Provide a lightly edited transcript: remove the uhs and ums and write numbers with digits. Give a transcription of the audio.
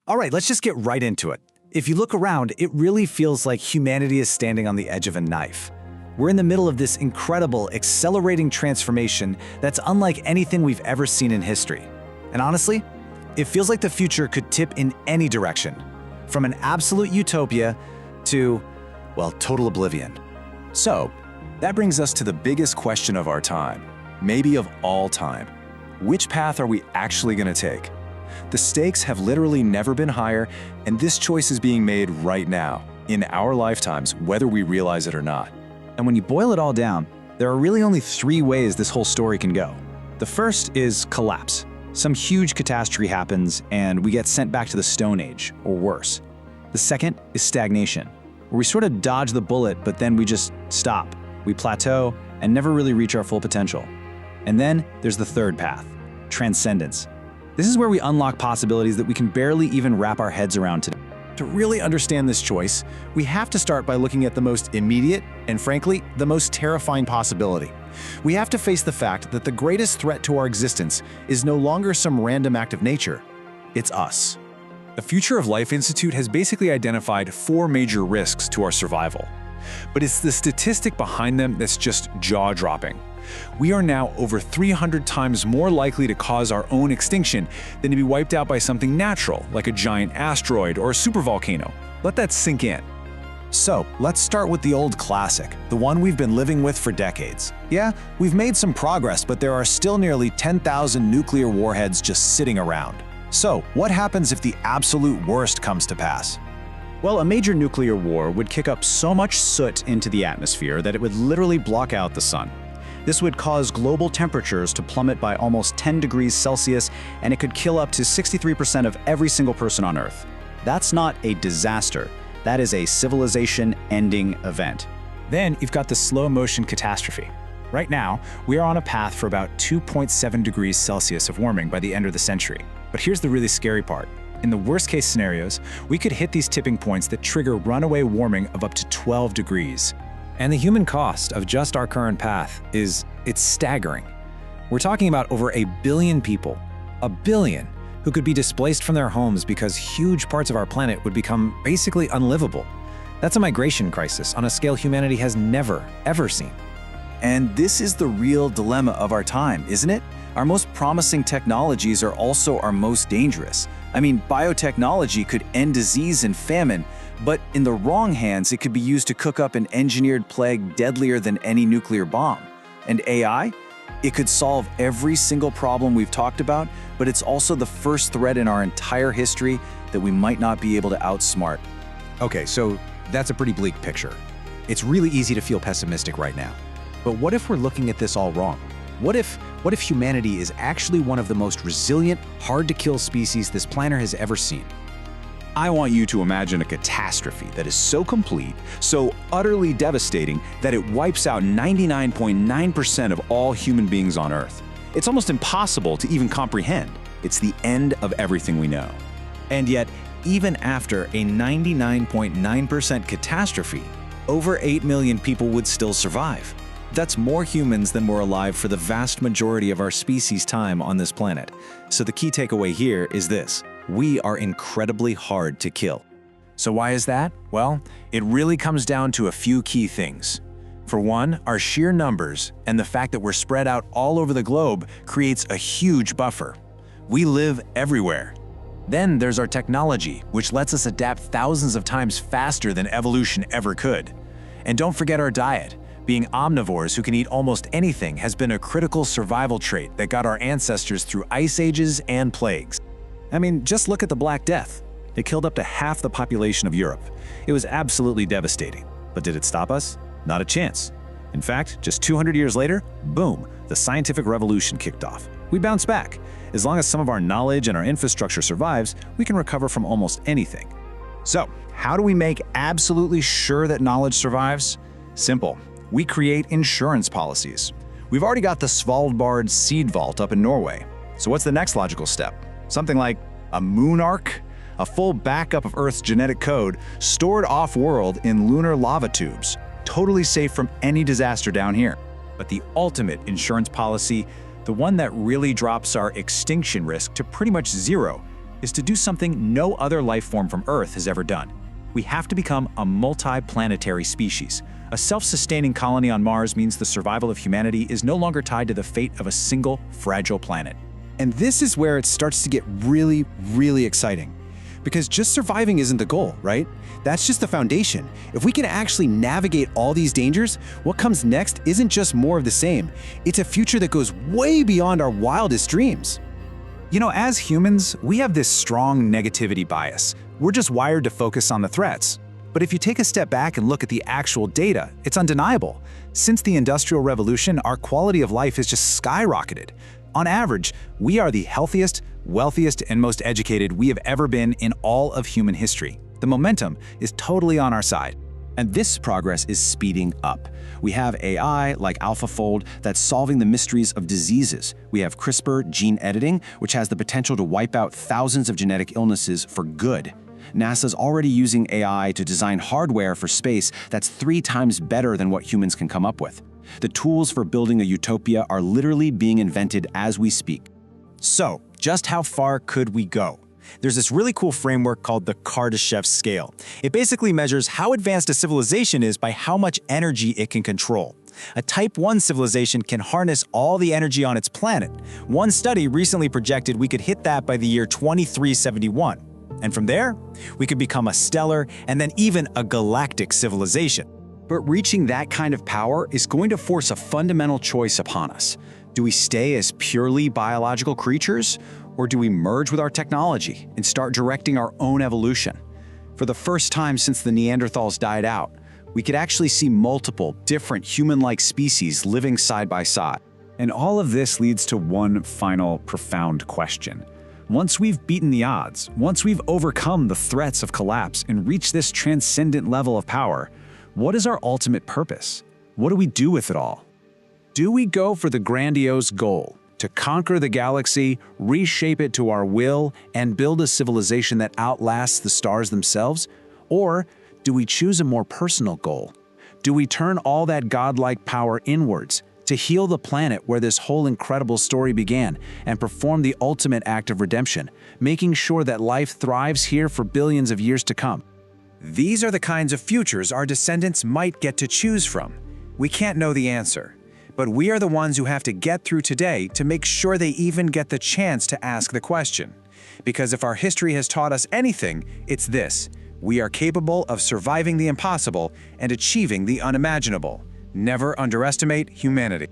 All right, let's just get right into it. If you look around, it really feels like humanity is standing on the edge of a knife. We're in the middle of this incredible, accelerating transformation that's unlike anything we've ever seen in history. And honestly, it feels like the future could tip in any direction, from an absolute utopia to, well, total oblivion. So, that brings us to the biggest question of our time, maybe of all time. Which path are we actually going to take? The stakes have literally never been higher, and this choice is being made right now, in our lifetimes, whether we realize it or not. And when you boil it all down, there are really only three ways this whole story can go. The first is collapse. Some huge catastrophe happens and we get sent back to the Stone Age, or worse. The second is stagnation, where we sort of dodge the bullet but then we just stop. We plateau and never really reach our full potential. And then there's the third path, transcendence. This is where we unlock possibilities that we can barely even wrap our heads around today. To really understand this choice, we have to start by looking at the most immediate and, frankly, the most terrifying possibility. We have to face the fact that the greatest threat to our existence is no longer some random act of nature. It's us. The Future of Life Institute has basically identified 4 major risks to our survival. But it's the statistic behind them that's just jaw-dropping. We are now over 300 times more likely to cause our own extinction than to be wiped out by something natural, like a giant asteroid or a supervolcano. Let that sink in. So, let's start with the old classic, the one we've been living with for decades. Yeah, we've made some progress, but there are still nearly 10,000 nuclear warheads just sitting around. So, what happens if the absolute worst comes to pass? Well, a major nuclear war would kick up so much soot into the atmosphere that it would literally block out the sun. This would cause global temperatures to plummet by almost 10 degrees Celsius, and it could kill up to 63% of every single person on Earth. That's not a disaster. That is a civilization-ending event. Then you've got the slow-motion catastrophe. Right now, we are on a path for about 2.7 degrees Celsius of warming by the end of the century. But here's the really scary part. In the worst-case scenarios, we could hit these tipping points that trigger runaway warming of up to 12 degrees. And the human cost of just our current path it's staggering. We're talking about over 1 billion people, 1 billion, who could be displaced from their homes because huge parts of our planet would become basically unlivable. That's a migration crisis on a scale humanity has never, ever seen. And this is the real dilemma of our time, isn't it? Our most promising technologies are also our most dangerous. I mean, biotechnology could end disease and famine, but in the wrong hands, it could be used to cook up an engineered plague deadlier than any nuclear bomb. And AI? It could solve every single problem we've talked about, but it's also the first threat in our entire history that we might not be able to outsmart. Okay, so that's a pretty bleak picture. It's really easy to feel pessimistic right now. But what if we're looking at this all wrong? What if humanity is actually one of the most resilient, hard-to-kill species this planet has ever seen? I want you to imagine a catastrophe that is so complete, so utterly devastating, that it wipes out 99.9% of all human beings on Earth. It's almost impossible to even comprehend. It's the end of everything we know. And yet, even after a 99.9% catastrophe, over 8 million people would still survive. That's more humans than were alive for the vast majority of our species' time on this planet. So the key takeaway here is this: we are incredibly hard to kill. So why is that? Well, it really comes down to a few key things. For one, our sheer numbers and the fact that we're spread out all over the globe creates a huge buffer. We live everywhere. Then there's our technology, which lets us adapt thousands of times faster than evolution ever could. And don't forget our diet. Being omnivores who can eat almost anything has been a critical survival trait that got our ancestors through ice ages and plagues. I mean, just look at the Black Death. It killed up to half the population of Europe. It was absolutely devastating. But did it stop us? Not a chance. In fact, just 200 years later, boom, the scientific revolution kicked off. We bounced back. As long as some of our knowledge and our infrastructure survives, we can recover from almost anything. So, how do we make absolutely sure that knowledge survives? Simple. We create insurance policies. We've already got the Svalbard Seed Vault up in Norway. So what's the next logical step? Something like a moon ark? A full backup of Earth's genetic code stored off-world in lunar lava tubes, totally safe from any disaster down here. But the ultimate insurance policy, the one that really drops our extinction risk to pretty much zero, is to do something no other life form from Earth has ever done. We have to become a multi-planetary species. A self-sustaining colony on Mars means the survival of humanity is no longer tied to the fate of a single, fragile planet. And this is where it starts to get really, really exciting. Because just surviving isn't the goal, right? That's just the foundation. If we can actually navigate all these dangers, what comes next isn't just more of the same. It's a future that goes way beyond our wildest dreams. You know, as humans, we have this strong negativity bias. We're just wired to focus on the threats. But if you take a step back and look at the actual data, it's undeniable. Since the Industrial Revolution, our quality of life has just skyrocketed. On average, we are the healthiest, wealthiest, and most educated we have ever been in all of human history. The momentum is totally on our side. And this progress is speeding up. We have AI like AlphaFold that's solving the mysteries of diseases. We have CRISPR gene editing, which has the potential to wipe out thousands of genetic illnesses for good. NASA's already using AI to design hardware for space that's 3 times better than what humans can come up with. The tools for building a utopia are literally being invented as we speak. So, just how far could we go? There's this really cool framework called the Kardashev scale. It basically measures how advanced a civilization is by how much energy it can control. A Type 1 civilization can harness all the energy on its planet. One study recently projected we could hit that by the year 2371. And from there, we could become a stellar and then even a galactic civilization. But reaching that kind of power is going to force a fundamental choice upon us. Do we stay as purely biological creatures, or do we merge with our technology and start directing our own evolution? For the first time since the Neanderthals died out, we could actually see multiple different human-like species living side by side. And all of this leads to one final profound question. Once we've beaten the odds, once we've overcome the threats of collapse and reached this transcendent level of power, what is our ultimate purpose? What do we do with it all? Do we go for the grandiose goal, to conquer the galaxy, reshape it to our will, and build a civilization that outlasts the stars themselves? Or do we choose a more personal goal? Do we turn all that godlike power inwards, to heal the planet where this whole incredible story began and perform the ultimate act of redemption, making sure that life thrives here for billions of years to come? These are the kinds of futures our descendants might get to choose from. We can't know the answer, but we are the ones who have to get through today to make sure they even get the chance to ask the question. Because if our history has taught us anything, it's this: we are capable of surviving the impossible and achieving the unimaginable. Never underestimate humanity.